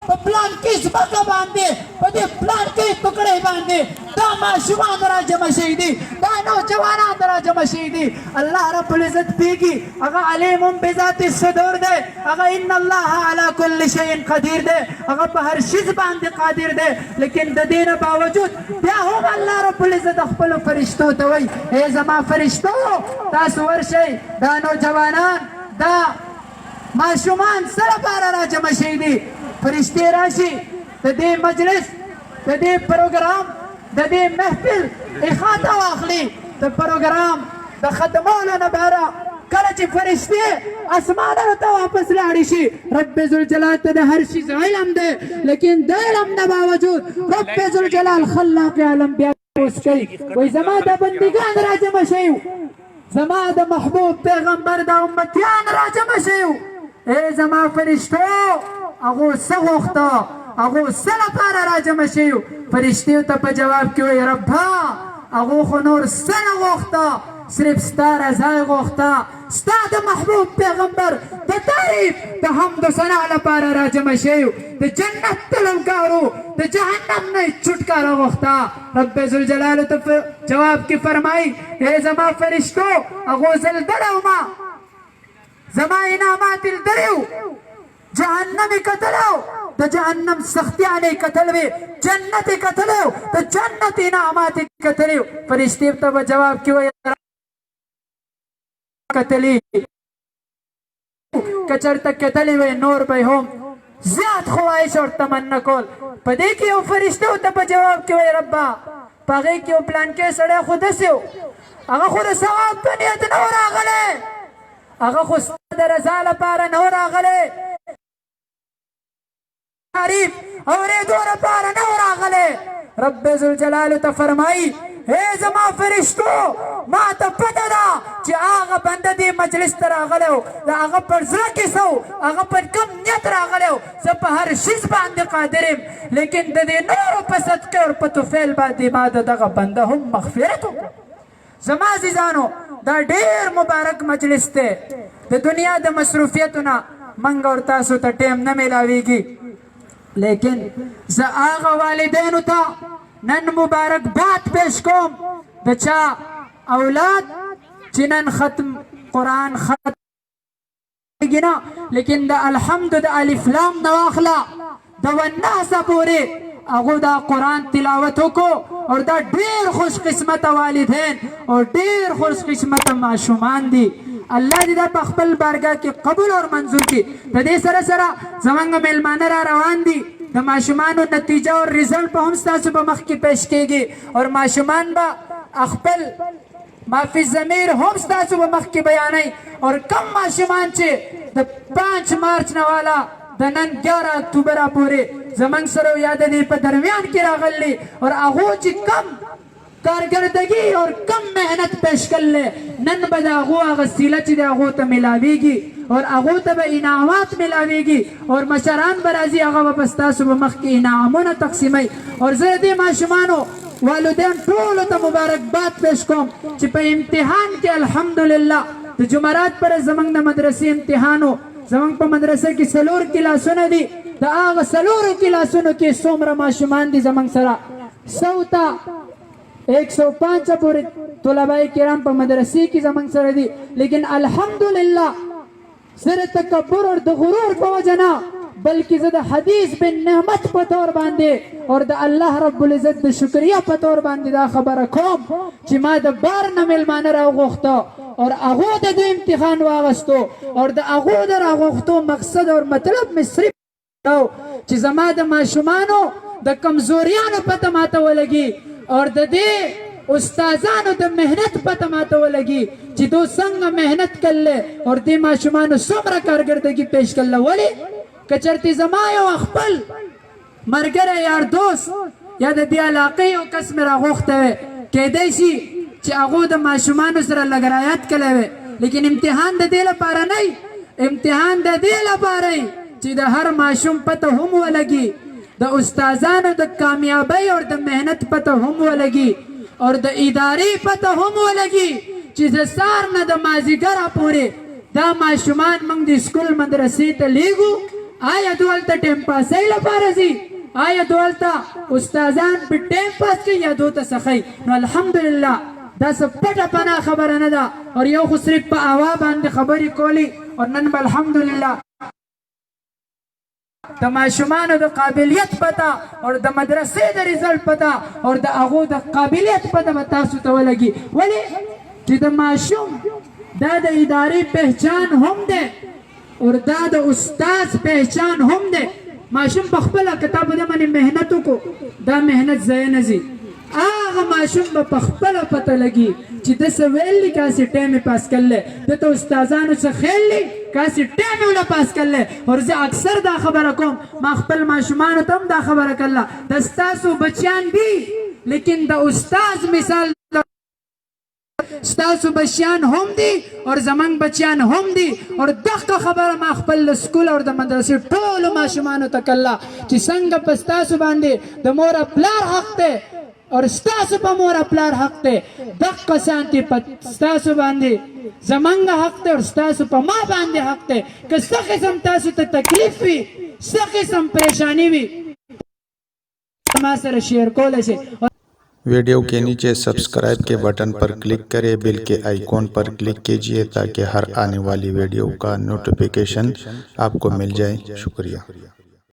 په پلان کې ځمکه باندې په دې پلان کې ټوکړې باندې دا ماشومان راجمع شوي دي دا نوجوانان راجمع شوي دي الله رب العزت پیږي هغه علیم بذات الصدور دی هغه ان الله علی کل شیء قدیر دی هغه په هر شي باندې قادر دی لیکن د دې نه باوجود بیا هم الله رب العزت خپلو فرشتو ته وایي ای زما فرشتو تاسو ورشئ دا نوجوانان دا ماشومان څه لپاره راجمع شوي دي فرشتې راشي د دې مجلس د دې پروګرام د دې محفل احاطه واخلي د پروګرام د ختمولو نه بهره کله چې فرشتې اسمانونو ته واپس لاړې شي رب ذوالجلال ته د هر شي علم دی لیکن د علم نه باوجود رب ذوالجلال خلاق عالم بیا اوس کوي وایي زما د بندګان راجمع شوي زما د محبوب پیغمبر د امتیان راجمع شوي ای زما فرشتو هغو څه غوښته هغو څه لپاره راجمع شوي فرشتیو ته په جواب کې وایي ربه هغو خو نور څه نه غوښته صرف ستا رضا یې غوښته ستا د محبوب پیغمبر د تعریف د حمد و ثنا لپاره راجمع شوي د جنت طلبګارو د جهنم نه یې چھٹکارا غوښته رب ذوالجلال ته جواب کې فرمایي ای زما فرشتو هغو زلزله وما زما انعامات یې لیدلي وو جهنم یې کتلی و د جهنم سختیانې کتل وې جنت یې کتلی و د جنت انعامات یې کتلي و فرشتې ته به جواب کې وایي کتلی که چېرته کتلی وی نور به هم زیات خواهش او تمنا کول په دې کې یو فرشته ورته په جواب کې وایي ربه په هغې کې یو پلانکی سړی خو داسې و هغه خو د ثواب په نیت نه و راغلی هغه خو ستا د رضا لپاره نه و راغلی تعریف اورېدو لپاره نه و راغلی رب ذوالجلال ته فرمایي ای زما فرشتو ما ته پته ده چې هغه بنده دې مجلس ته راغلی و د هغه پر زړه کې څه و هغه پر کوم نیت راغلی و زه په هر شیز باندې قادر یم لیکن د دې نورو په صدقې او په طفیل باندې ما د دغه بنده هم مغفرت وکړو زما عزیزانو دا ډېر مبارک مجلس دی د دنیا د مصروفیتو نه موږ او تاسو ته ټیم نه میلاویږي لیکن زه هغه والدینو ته نن مبارک بات پیش کوم د چا اولاد چې نن ختم قرآن ختم کېږي نه لیکن د الحمد د الف لام نه واخله د والناسه پورې هغو دا قرآن تلاوت وکړو او دا ډېر خوش قسمته والدین او ډېر خوش قسمته ماشومان دي الله دې دا په خپل بارګاه کې قبول او منظور کړي د دې سره سره زموږ میلمانه را روان دي د ماشومانو نتیجه او ریزلټ به هم ستاسو په مخ کې پیش کېږي او ماشومان به خپل مافي ضمیر هم ستاسو په مخ کې بیانوي او کم ماشومان چې د 5 مارچ نه والا د نن 11 اکتوبره پورې زموږ سره یا د دې په درمیان کې راغلي او هغو چې کم کارکردگی اور کم محنت پیش کړلې نن به د هغو هغه سیله چې د هغو ته میلاویږي اور هغو ته به انعامات میلاویږي اور مشران به راځي هغه به ستاسو په مخ کې انعامونه تقسیموي اور زه دې ماشومانو والدین ټولو ته مبارکباد پیش کوم چې په امتحان کې الحمدلله د جمعرات پر زموږ د مدرسې امتحانو زموږ په مدرسه کې 4 کلاسونه دي د هغه 4 کلاسونو کې څومره ماشومان دي زموږ سره 100 ته 105 پورې طلباء کرام په مدرسې کې زموږ سره دي لیکن الحمدلله سره تکبر او د غرور په وجه نه بلکې زه د حدیث بن نعمت په طور باندې اور د الله رب العزت د شکریا په طور باندې دا خبره کوم چې ما د بار نه میلمانه راوغوښته اور هغو د دوی امتحان واغستو اور د هغو د راغوښتو مقصد اور مطلب مې صرف چې زما د ماشومانو د کمزوریانو پته ماته ولګي اور د دې استادانو د مهنت پته ماته ولګي چې دو څنګه مهنت کړلې اور دې ماشومانو څومره کارکردګي پیش کړله ولې که چېرته زما یو خپل ملګری یار دوست یا د دې علاقې یو کس مې راغوښتی وی کیدی شي چې هغو د ماشومانو سره لږ رعایت کړی وی لیکن امتحان د دې لپاره نه امتحان د دې لپاره چې د هر ماشوم پته هم ولګي د استادانو د کامیابی اور د مهنت پته هم ولګي اور د ادارې پته هم ولګي چې د سهار نه د مازدیګره پورې دا ماشومان موږ د سکول مدرسې ته لیږو آیا دولته ټیم پاسۍ لپاره ځي؟ آیا دولته استادان په ټیم پاس کوي یا دوته سخی؟ نو الحمدلله دا څه پټه پناه خبره نه ده، اور یو خو صرف په هوا باندې خبرې کولی، اور نن به الحمدلله د ماشومانو د قابلیت پته او د مدرسې د ریزلټ پته او د هغو د قابلیت پته به تاسو ته ولګي. ولې چې د ماشوم دا د ادارې پہچان هم دی او دا د استاد پہچان هم دی. ماشوم په خپله که تا په ده باندې محنت وکړو دا محنت ضایع نه ځي. هغه ماشوم به په خپله پته لګي چې ده څه ویلي کاسې ټایم یې پاس کړلی، ده ته استادانو څه خیلي کاسې ټایم یې ونه پاس کړلی. اور زه اکثر دا خبره کوم، ما خپل ماشومانو ته هم دا خبره کړله، د ستاسو بچیان دي لیکن د استاد مثال ستاسو بچیان هم دي اور زمنګ بچیان هم دي. اور دغه خبره ما خپل سکول او د مدرسې ټولو ماشومانو ته کړله چې څنګه په ستاسو باندې د مور او پلار حق دی اور ستاسو په مور او پلار حق دی، دغه شانتې په ستاسو باندې زمنګ حق دی اور ستاسو په ما باندې حق دی. که څه قسم تاسو ته تکلیف وي، څه قسم پریشانی وي، ما سره شیئر کولی شئ. वीडियो के नीचे सब्सक्राइब के बटन पर क्लिक करें, बेल के आइकॉन पर क्लिक कीजिए ताकि हर आने वाली वीडियो का नोटिफिकेशन आपको मिल जाए। शुक्रिया।